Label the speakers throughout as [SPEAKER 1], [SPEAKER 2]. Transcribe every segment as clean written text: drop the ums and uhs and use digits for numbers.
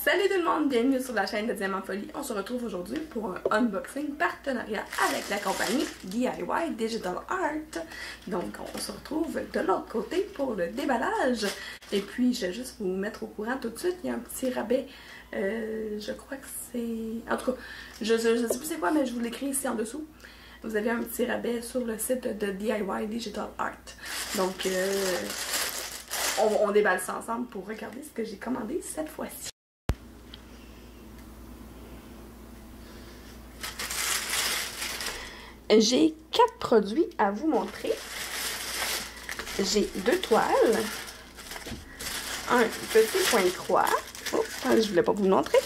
[SPEAKER 1] Salut tout le monde, bienvenue sur la chaîne de Diamant Folie. On se retrouve aujourd'hui pour un unboxing partenariat avec la compagnie DIY Digital Art. Donc on se retrouve de l'autre côté pour le déballage. Et puis je vais juste vous mettre au courant tout de suite, il y a un petit rabais, je crois que c'est... En tout cas, je sais plus c'est quoi, mais je vous l'écris ici en dessous. Vous avez un petit rabais sur le site de DIY Digital Art. Donc on déballe ça ensemble pour regarder ce que j'ai commandé cette fois-ci. J'ai 4 produits à vous montrer. J'ai 2 toiles, un petit point de croix. Oh, je voulais pas vous le montrer.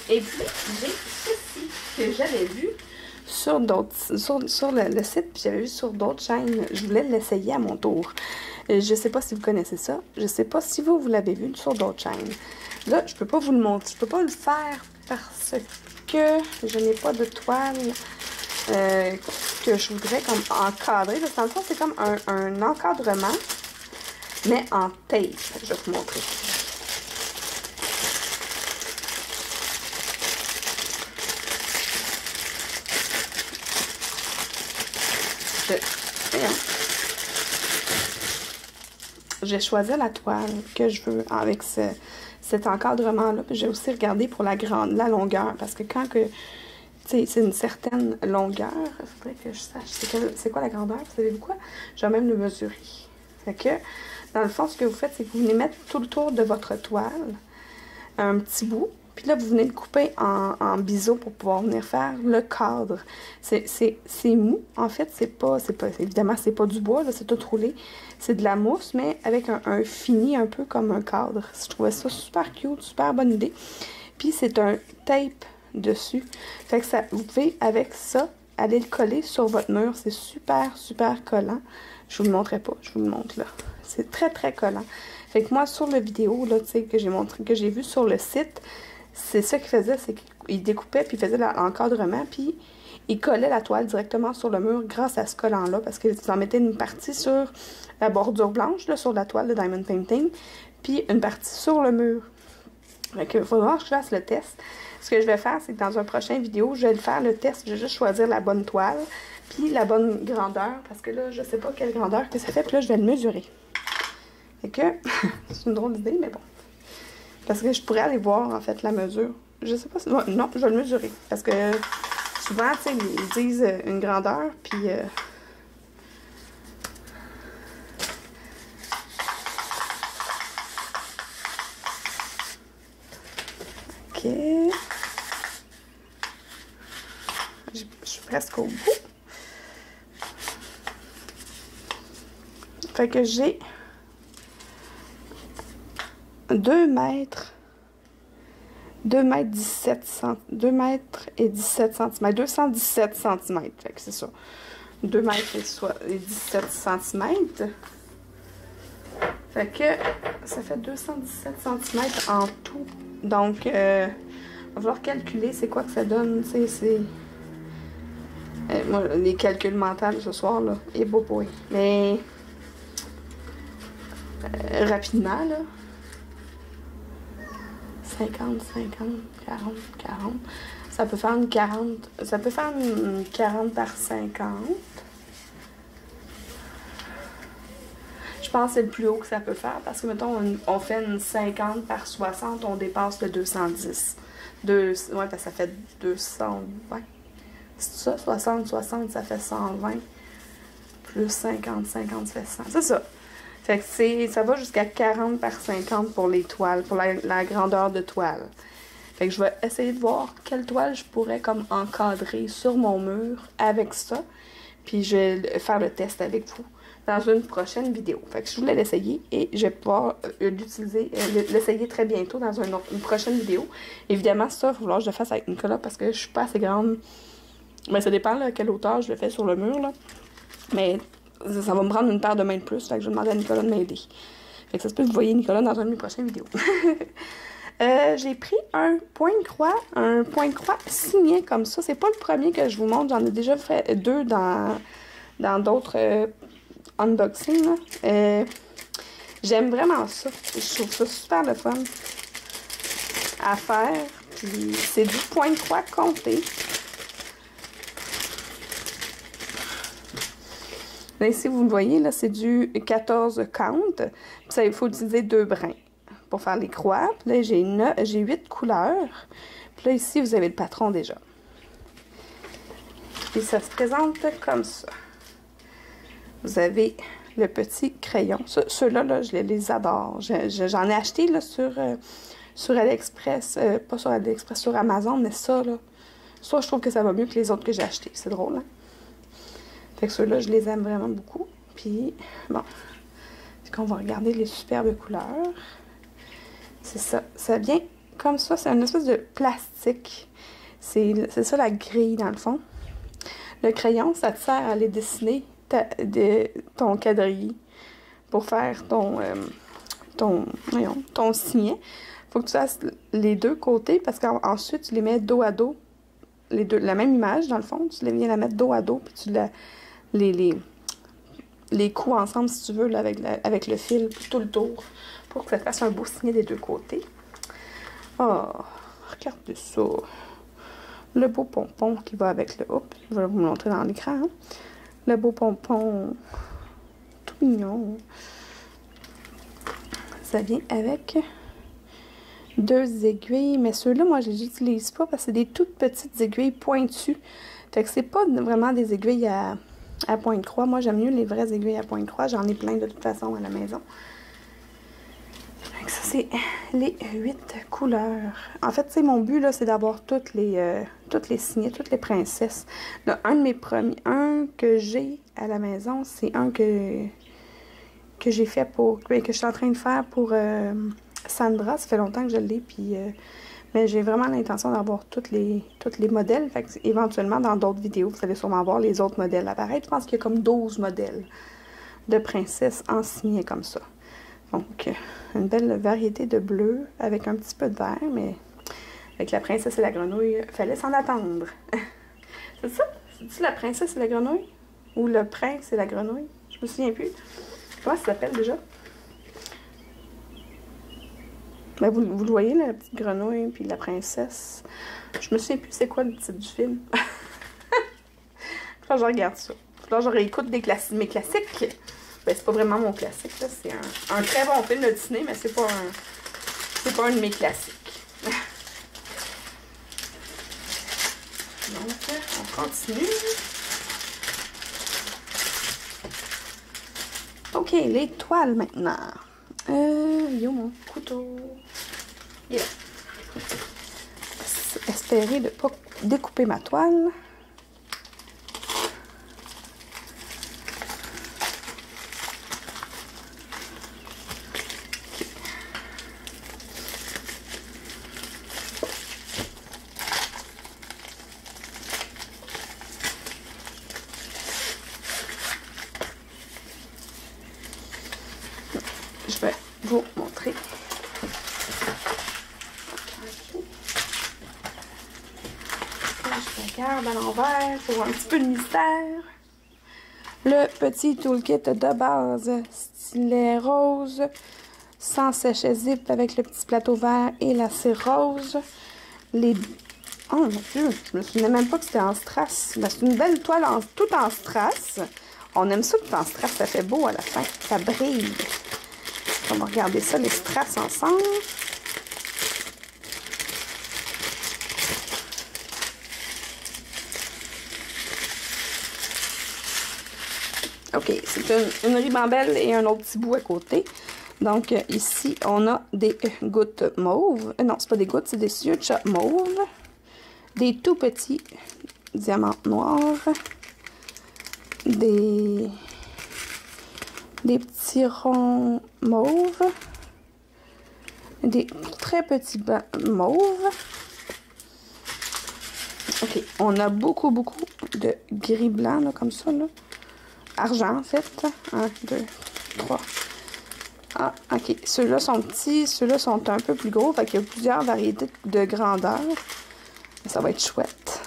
[SPEAKER 1] Et puis j'ai ceci que j'avais vu sur d'autres sur le site, puis j'avais vu sur d'autres chaînes. Je voulais l'essayer à mon tour. Je sais pas si vous connaissez ça. Je sais pas si vous l'avez vu sur d'autres chaînes. Là, je peux pas vous le montrer. Je peux pas le faire parce que je n'ai pas de toile que je voudrais comme encadrer. Parce que dans le fond, c'est comme un encadrement, mais en tape. Je vais vous montrer. J'ai choisi la toile que je veux avec cet encadrement-là. J'ai aussi regardé pour la longueur. Parce que quand que c'est une certaine longueur, il faudrait que je sache c'est quoi la grandeur. Vous savez quoi? Je vais même le mesurer. Fait que, dans le fond, ce que vous faites, c'est que vous venez mettre tout le tour de votre toile un petit bout. Puis là, vous venez le couper en biseau pour pouvoir venir faire le cadre. C'est mou. En fait, évidemment, c'est pas du bois, c'est tout roulé. C'est de la mousse, mais avec un fini un peu comme un cadre. Je trouvais ça super cute, super bonne idée. Puis c'est un tape dessus. Fait que ça, vous pouvez, avec ça, aller le coller sur votre mur. C'est super, super collant. Je vous le montrerai pas, je vous le montre là. C'est très, très collant. Fait que moi, sur la vidéo, là, tu sais, que j'ai vu sur le site, c'est ça qu'il faisait, c'est qu'il découpait, puis il faisait l'encadrement, puis il collait la toile directement sur le mur grâce à ce collant-là, parce qu'ils en mettaient une partie sur la bordure blanche, là, sur la toile de Diamond Painting, puis une partie sur le mur. Fait qu'il faudra que je fasse le test. Ce que je vais faire, c'est que dans une prochaine vidéo, je vais faire le test, je vais juste choisir la bonne toile, puis la bonne grandeur, parce que là, je sais pas quelle grandeur que ça fait, puis là, je vais le mesurer. Fait que, c'est une drôle d'idée, mais bon. Parce que je pourrais aller voir, en fait, la mesure. Je sais pas si... Non, je vais le mesurer. Parce que souvent, tu sais, ils disent une grandeur, puis... OK. Je suis presque au bout. Fait que j'ai 2 mètres et 17 cm. 217 cm. Fait que c'est ça. 2 mètres et 17 cm. Fait que ça fait 217 cm en tout. Donc, il va falloir calculer c'est quoi que ça donne. Tu sais, c'est... moi, les calculs mentaux ce soir, là, et beau boy. Mais... rapidement, là. 50, 50, 40, 40. Ça peut faire une 40. Ça peut faire une 40 par 50. Je pense que c'est le plus haut que ça peut faire. Parce que, mettons, on fait une 50 par 60, on dépasse le 210. Ouais, parce que ça fait 220. C'est ça? 60, 60, ça fait 120. Plus 50, 50, ça fait 100. C'est ça. Fait que ça va jusqu'à 40 par 50 pour les toiles, pour la grandeur de toile. Fait que je vais essayer de voir quelle toile je pourrais comme encadrer sur mon mur avec ça. Puis je vais faire le test avec vous dans une prochaine vidéo. Fait que je voulais l'essayer et je vais pouvoir l'essayer très bientôt dans une prochaine vidéo. Évidemment, ça, il va falloir que je le fasse avec Nicolas parce que je suis pas assez grande. Mais ça dépend à quelle hauteur je le fais sur le mur, là. Mais... ça va me prendre une paire de mains de plus, fait que je vais demander à Nicolas de m'aider. Fait que ça se peut que vous voyez Nicolas dans une de mes prochaines vidéos. J'ai pris un point de croix signé comme ça. C'est pas le premier que je vous montre, j'en ai déjà fait 2 dans d'autres unboxings. J'aime vraiment ça, je trouve ça super le fun. à faire. Puis c'est du point de croix compté. Là, ici, vous le voyez, là, c'est du 14 count. Puis ça, il faut utiliser 2 brins pour faire les croix. Puis là, j'ai 8 couleurs. Puis là, ici, vous avez le patron déjà. Et ça se présente comme ça. Vous avez le petit crayon. Ceux-là, là, je les adore. J'en ai acheté là, sur AliExpress. Pas sur AliExpress, sur Amazon, mais ça, là. Ça, je trouve que ça va mieux que les autres que j'ai achetés. C'est drôle, hein? Fait que ceux-là, je les aime vraiment beaucoup. Puis, bon. Puis qu'on va regarder les superbes couleurs. C'est ça. Ça vient comme ça. C'est une espèce de plastique. C'est ça la grille, dans le fond. Le crayon, ça te sert à aller dessiner ton quadrille pour faire ton signet. Faut que tu fasses les deux côtés parce qu'ensuite, tu les mets dos à dos. La même image, dans le fond. Tu viens la mettre dos à dos, puis tu les couds ensemble, si tu veux, là, avec le fil, puis tout le tour, pour que ça te fasse un beau signet des deux côtés. Oh, regardez ça. Le beau pompon qui va avec le... Hop, je vais vous montrer dans l'écran. Hein. Le beau pompon, tout mignon. Ça vient avec 2 aiguilles, mais ceux-là, moi, je les utilise pas parce que c'est des toutes petites aiguilles pointues. Fait que c'est pas vraiment des aiguilles à pointe croix. Moi, j'aime mieux les vraies aiguilles à pointe croix. J'en ai plein de toute façon à la maison. Ça, c'est les 8 couleurs. En fait, c'est mon but, là, c'est d'avoir toutes les signets, toutes les princesses. Là, un que j'ai à la maison, c'est un que j'ai fait que je suis en train de faire pour Sandra. Ça fait longtemps que je l'ai, puis... mais j'ai vraiment l'intention d'avoir tous les modèles. Fait que éventuellement, dans d'autres vidéos, vous allez sûrement voir les autres modèles apparaître. Je pense qu'il y a comme 12 modèles de princesses en signet comme ça. Donc, une belle variété de bleu avec un petit peu de vert, mais avec la princesse et la grenouille, il fallait s'en attendre. C'est ça? C'est-tu la princesse et la grenouille? Ou le prince et la grenouille? Je me souviens plus. Comment ça s'appelle déjà? Ben, vous le voyez, là, la petite grenouille puis la princesse. Je me souviens plus c'est quoi le titre du film. Faut que je regarde ça. Faut que je réécoute mes classiques. Ben, c'est pas vraiment mon classique, là. C'est un très bon film de Disney, mais c'est pas un de mes classiques. Donc, on continue. OK, les toiles maintenant. Yo, mon couteau. Yeah. Espérer de ne pas découper ma toile. Je vais vous montrer. Je regarde à l'envers pour un petit peu de mystère. Le petit toolkit de base, stylet rose, sans sachet zip avec le petit plateau vert et la cire rose. Oh mon Dieu, je me souvenais même pas que c'était en strass. C'est une belle toile tout en strass. On aime ça tout en strass, ça fait beau à la fin. Ça brille. On va regarder ça, les strass ensemble. OK, c'est une ribambelle et un autre petit bout à côté. Donc, ici, on a des gouttes mauves. Non, c'est pas des gouttes, c'est des yeux de chat mauves. Des tout petits diamants noirs. Des petits ronds mauves. Des très petits bancs mauves. OK, on a beaucoup de gris blanc, là, comme ça, là. Argent, en fait. 1, 2, 3. Ah, OK. Ceux-là sont petits, ceux-là sont un peu plus gros. Fait qu'il y a plusieurs variétés de grandeur. Ça va être chouette.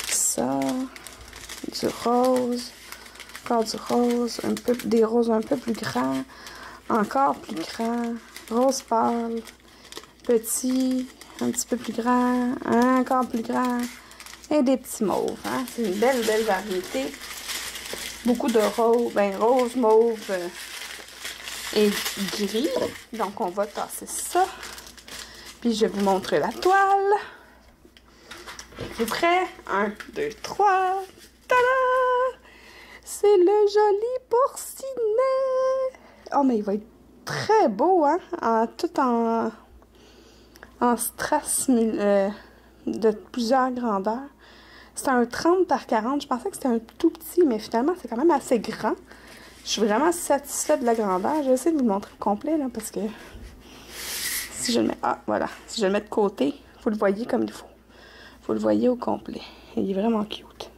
[SPEAKER 1] Ça. Du rose. Encore du rose. Des roses un peu plus grands. Encore plus grands. Rose pâle. petits, un petit peu plus grands, encore plus grands, et des petits mauves. Hein? C'est une belle, belle variété. Beaucoup de rose, rose, mauve et gris. Donc, on va tasser ça. Puis, je vais vous montrer la toile. Êtes-vous prêts? 1, 2, 3. Tada! C'est le joli porcinet. Oh, mais il va être très beau, hein? Tout en strass de plusieurs grandeurs. C'est un 30 par 40. Je pensais que c'était un tout petit, mais finalement, c'est quand même assez grand. Je suis vraiment satisfaite de la grandeur. Je vais essayer de vous le montrer au complet, là, parce que si je le mets... Ah, voilà. Si je le mets de côté, vous le voyez comme il faut. Vous le voyez au complet. Il est vraiment cute.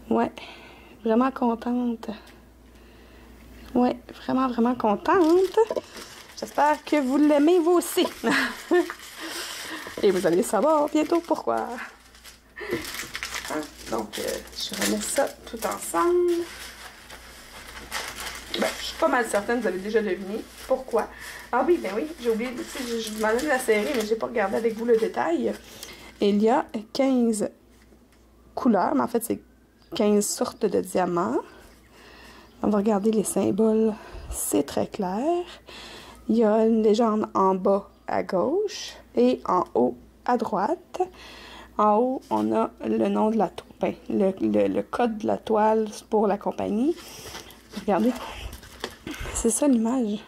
[SPEAKER 1] Ouais. Vraiment contente. Ouais. Vraiment, vraiment contente. J'espère que vous l'aimez, vous aussi. Et vous allez savoir bientôt pourquoi. Hein? Donc, je remets ça tout ensemble. Ben, je suis pas mal certaine, vous avez déjà deviné pourquoi. Ah oui, ben oui, j'ai oublié, je m'en ai la série, mais j'ai pas regardé avec vous le détail. Il y a 15 couleurs, mais en fait, c'est 15 sortes de diamants. On va regarder les symboles, c'est très clair. Il y a une légende en bas à gauche et en haut à droite. En haut, on a le nom de la toile, le code de la toile pour la compagnie. Regardez, c'est ça l'image.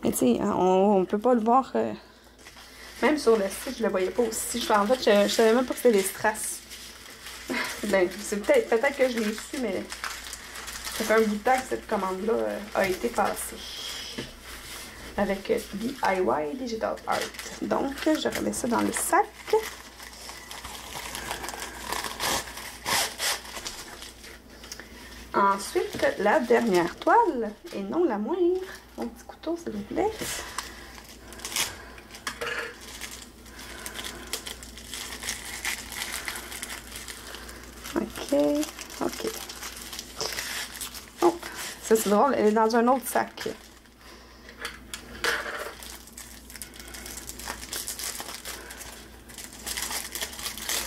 [SPEAKER 1] Mais tu sais, on ne peut pas le voir, même sur le site, je le voyais pas aussi. En fait, je savais même pas que c'était des strass. Ben, c'est peut-être que je l'ai su, mais ça fait un bout de temps que cette commande-là a été passée. Avec DIY Digital Art. Donc, je remets ça dans le sac. Ensuite, la dernière toile, et non la moindre. Mon petit couteau, s'il vous plaît. OK. OK. Oh, ça c'est drôle, elle est dans un autre sac.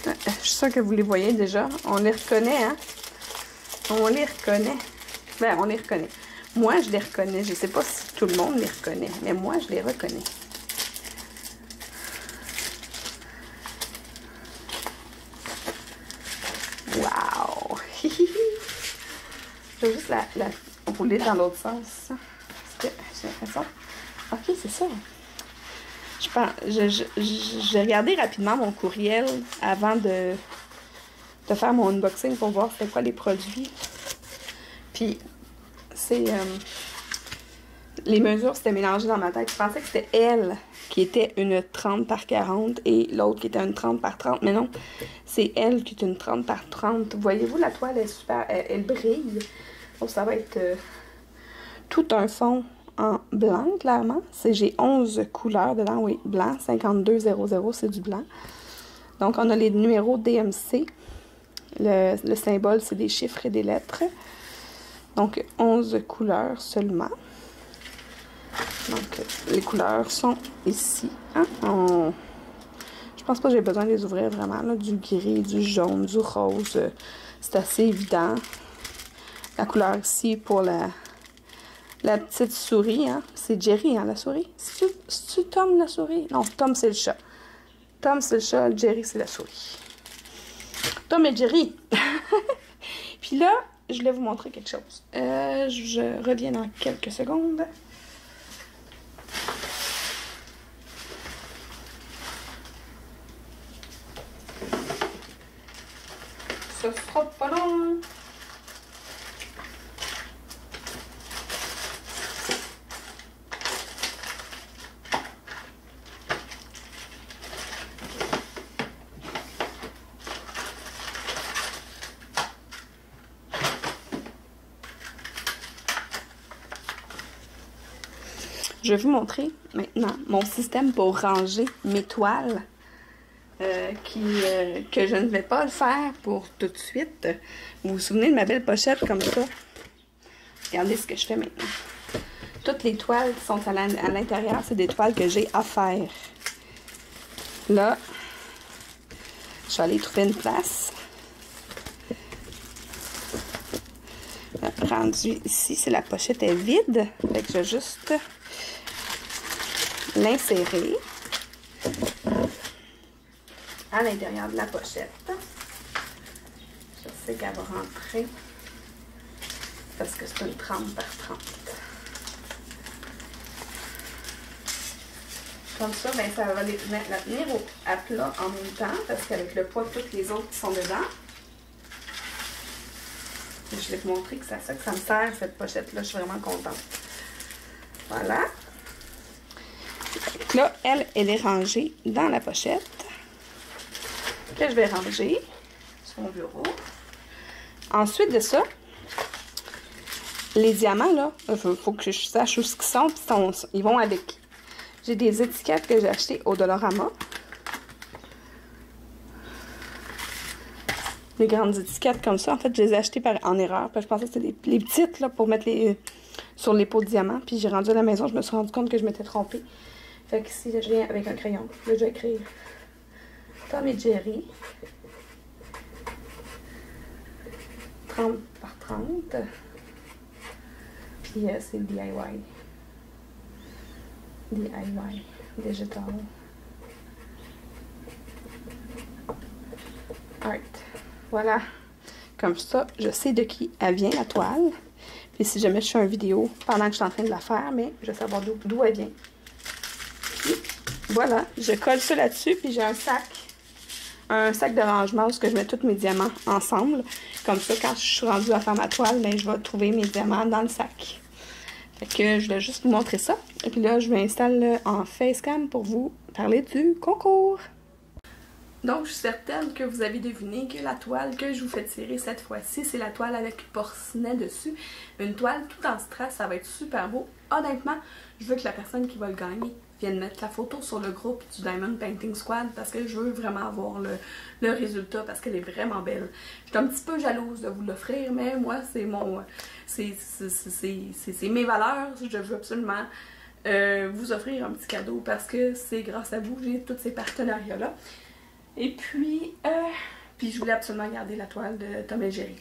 [SPEAKER 1] Je suis sûre que vous les voyez déjà. On les reconnaît, hein? On les reconnaît. Ben, on les reconnaît. Moi, je les reconnais. Je ne sais pas si tout le monde les reconnaît, mais moi, je les reconnais. Wow! Je vais juste la rouler dans l'autre sens. Parce que j'ai l'impression... OK, c'est ça. J'ai regardé rapidement mon courriel avant de faire mon unboxing pour voir c'était quoi les produits. Puis, c'est... les mesures s'étaient mélangées dans ma tête. Je pensais que c'était elle qui était une 30 par 40 et l'autre qui était une 30 par 30. Mais non, c'est elle qui est une 30 par 30. Voyez-vous, la toile est super... Elle brille. Donc, ça va être tout un fond en blanc, clairement. J'ai 11 couleurs dedans, oui, blanc, 5200, c'est du blanc. Donc, on a les numéros DMC. Le symbole, c'est des chiffres et des lettres. Donc, 11 couleurs seulement. Donc, les couleurs sont ici. Hein? Je pense pas que j'ai besoin de les ouvrir vraiment. Là. Du gris, du jaune, du rose. C'est assez évident. La couleur ici pour la petite souris. Hein? C'est Jerry, hein, la souris. C'est-tu Tom, la souris? Non, Tom, c'est le chat. Tom, c'est le chat. Jerry, c'est la souris. Tom et Jerry. Puis là, je voulais vous montrer quelque chose. Je reviens dans quelques secondes. Ce sera pas long. Je vais vous montrer maintenant mon système pour ranger mes toiles que je ne vais pas le faire pour tout de suite. Vous vous souvenez de ma belle pochette comme ça? Regardez ce que je fais maintenant. toutes les toiles qui sont à l'intérieur, c'est des toiles que j'ai à faire. Là, je vais aller trouver une place. Rendu ici, c'est la pochette est vide. Fait que je vais juste l'insérer à l'intérieur de la pochette. Je sais qu'elle va rentrer parce que c'est une 30 par 30. Comme ça, ben, ça va la tenir à plat en même temps parce qu'avec le poids de toutes les autres qui sont dedans. Je vais vous montrer que c'est à ça que ça me sert, cette pochette-là. Je suis vraiment contente. Voilà. Donc là, elle est rangée dans la pochette. Que je vais ranger sur mon bureau. Ensuite de ça, les diamants, là, il faut que je sache où ils sont, puis ils vont avec. J'ai des étiquettes que j'ai achetées au Dollarama. Les grandes étiquettes comme ça, en fait, je les ai achetées en erreur. Puis je pensais que c'était les petites là, pour mettre sur les pots de diamants. Puis j'ai rendu à la maison, je me suis rendu compte que je m'étais trompée. Fait que ici, là, je viens avec un crayon. Là, je vais écrire Tom et Jerry. 30 par 30. Puis c'est le DIY. DIY. Digital. Art. Voilà. Comme ça, je sais de qui elle vient, la toile. Puis si jamais je fais une vidéo pendant que je suis en train de la faire, mais je vais savoir d'où elle vient. Puis, voilà. Je colle ça là-dessus, puis j'ai un sac de rangement où je mets tous mes diamants ensemble. Comme ça, quand je suis rendue à faire ma toile, ben, je vais trouver mes diamants dans le sac. Fait que je vais juste vous montrer ça. Et puis là, je m'installe en facecam pour vous parler du concours. Donc, je suis certaine que vous avez deviné que la toile que je vous fais tirer cette fois-ci, c'est la toile avec porcinet dessus. Une toile tout en strass, ça va être super beau. Honnêtement, je veux que la personne qui va le gagner vienne mettre la photo sur le groupe du Diamond Painting Squad parce que je veux vraiment avoir le résultat parce qu'elle est vraiment belle. Je suis un petit peu jalouse de vous l'offrir, mais moi, c'est mes valeurs. Je veux absolument vous offrir un petit cadeau parce que c'est grâce à vous que j'ai tous ces partenariats-là. Et puis je voulais absolument garder la toile de Tom et Jerry.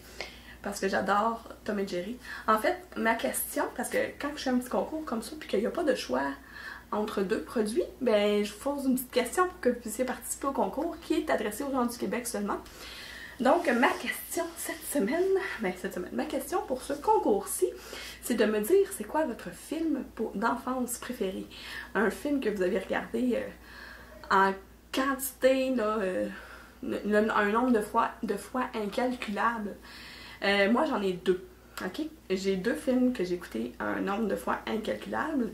[SPEAKER 1] Parce que j'adore Tom et Jerry. En fait, ma question, parce que quand je fais un petit concours comme ça, puis qu'il n'y a pas de choix entre deux produits, ben je vous pose une petite question pour que vous puissiez participer au concours qui est adressé aux gens du Québec seulement. Donc, ma question ma question pour ce concours-ci, c'est de me dire c'est quoi votre film d'enfance préféré. Un film que vous avez regardé en quantité, là, un nombre de fois incalculable. Moi, j'en ai deux. Ok? J'ai deux films que j'ai écoutés un nombre de fois incalculable.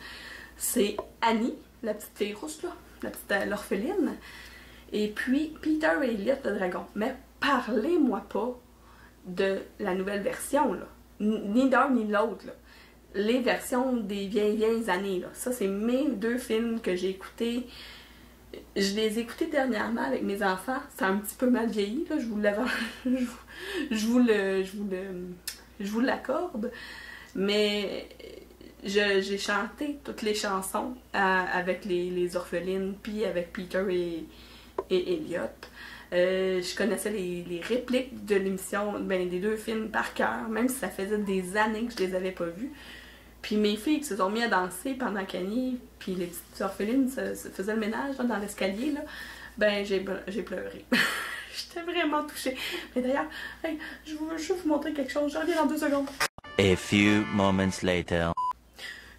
[SPEAKER 1] C'est Annie, la petite fille rousse, là, la petite l'orpheline. Et puis Peter et Elliot le dragon. Mais parlez-moi pas de la nouvelle version, là. Ni d'un ni de l'autre, là. Les versions des vieilles années, là. Ça, c'est mes deux films que j'ai écoutés. Je les ai écoutés dernièrement avec mes enfants. C'est un petit peu mal vieilli, là. Je vous l'accorde. Mais j'ai chanté toutes les chansons avec les orphelines, puis avec Peter et Elliot. Je connaissais les répliques de l'émission, ben, des deux films par cœur, même si ça faisait des années que je les avais pas vus. Puis mes filles qui se sont mis à danser pendant qu'Annie puis les petites orphelines se faisaient le ménage là, dans l'escalier, là, ben j'ai pleuré. J'étais vraiment touchée. Mais d'ailleurs, hey, je veux juste vous montrer quelque chose. Je reviens dans 2 secondes.
[SPEAKER 2] A few moments later.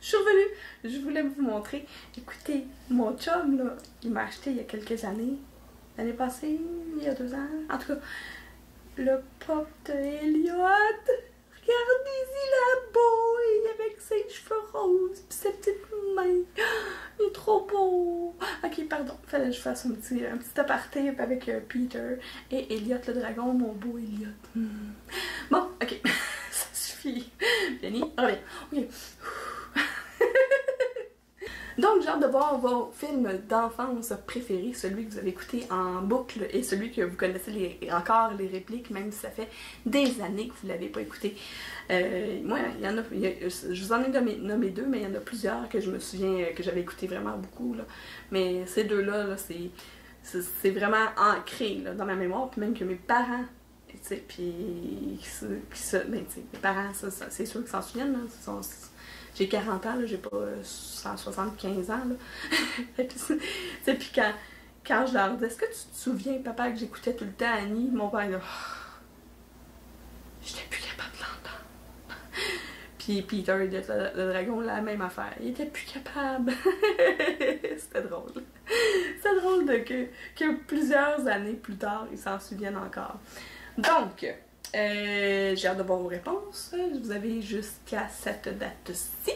[SPEAKER 1] Je suis revenue. Je voulais vous montrer. Écoutez, mon chum, là, il m'a acheté il y a quelques années. L'année passée, il y a 2 ans. En tout cas, le pop de Elliot. Regardez-y là-bas, avec ses cheveux roses, pis ses petites mains. Il est trop beau. Ok, pardon, fallait que je fasse un petit aparté avec Peter et Elliot le dragon, mon beau Elliot. Bon, ok, ça suffit. Jenny, reviens. Ok. Donc, hâte de voir vos films d'enfance préférés, celui que vous avez écouté en boucle et celui que vous connaissez encore les répliques, même si ça fait des années que vous ne l'avez pas écouté. Moi, je vous en ai nommé deux, mais il y en a plusieurs que je me souviens que j'avais écouté vraiment beaucoup. Là. Mais ces deux-là, -là, c'est vraiment ancré là, dans ma mémoire, puis même que mes parents, tu sais, puis ben, mes parents, c'est sûr qu'ils s'en souviennent. Là, j'ai 40 ans, j'ai pas 175 ans. Là. Tu sais, puis quand je leur dis, est-ce que tu te souviens, papa, que j'écoutais tout le temps Annie, mon père, là, j'étais plus capable de l'entendre. Puis Peter, le dragon, la même affaire. Il était plus capable. C'était drôle. C'est drôle que plusieurs années plus tard, ils s'en souviennent encore. Donc, j'ai hâte de voir vos réponses. Vous avez jusqu'à cette date-ci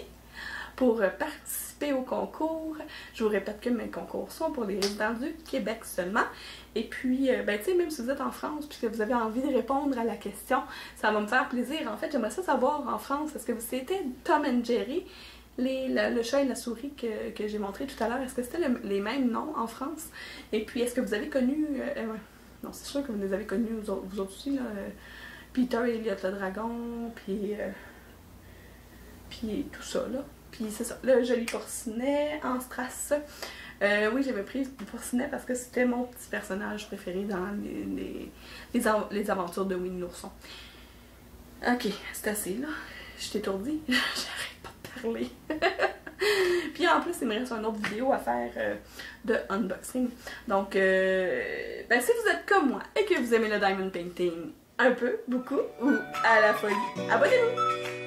[SPEAKER 1] pour participer au concours. Je vous répète que mes concours sont pour les résidents du Québec seulement. Et puis, ben, tu sais, même si vous êtes en France puis que vous avez envie de répondre à la question, ça va me faire plaisir. En fait, j'aimerais ça savoir en France, est-ce que c'était Tom and Jerry, le chat et la souris que j'ai montré tout à l'heure, est-ce que c'était les mêmes noms en France? Et puis, est-ce que vous avez connu... non, c'est sûr que vous les avez connus, vous autres aussi, là. Peter et Elliot le dragon, puis tout ça, là. Puis c'est ça, le joli Porcinet en strass. Oui, j'avais pris le Porcinet parce que c'était mon petit personnage préféré dans les aventures de Winnie l'ourson. Ok, c'est assez, là. Je suis étourdie. J'arrête pas de parler. Puis en plus, il me reste une autre vidéo à faire de unboxing. Donc, ben, si vous êtes comme moi et que vous aimez le diamond painting un peu, beaucoup ou à la folie, abonnez-vous!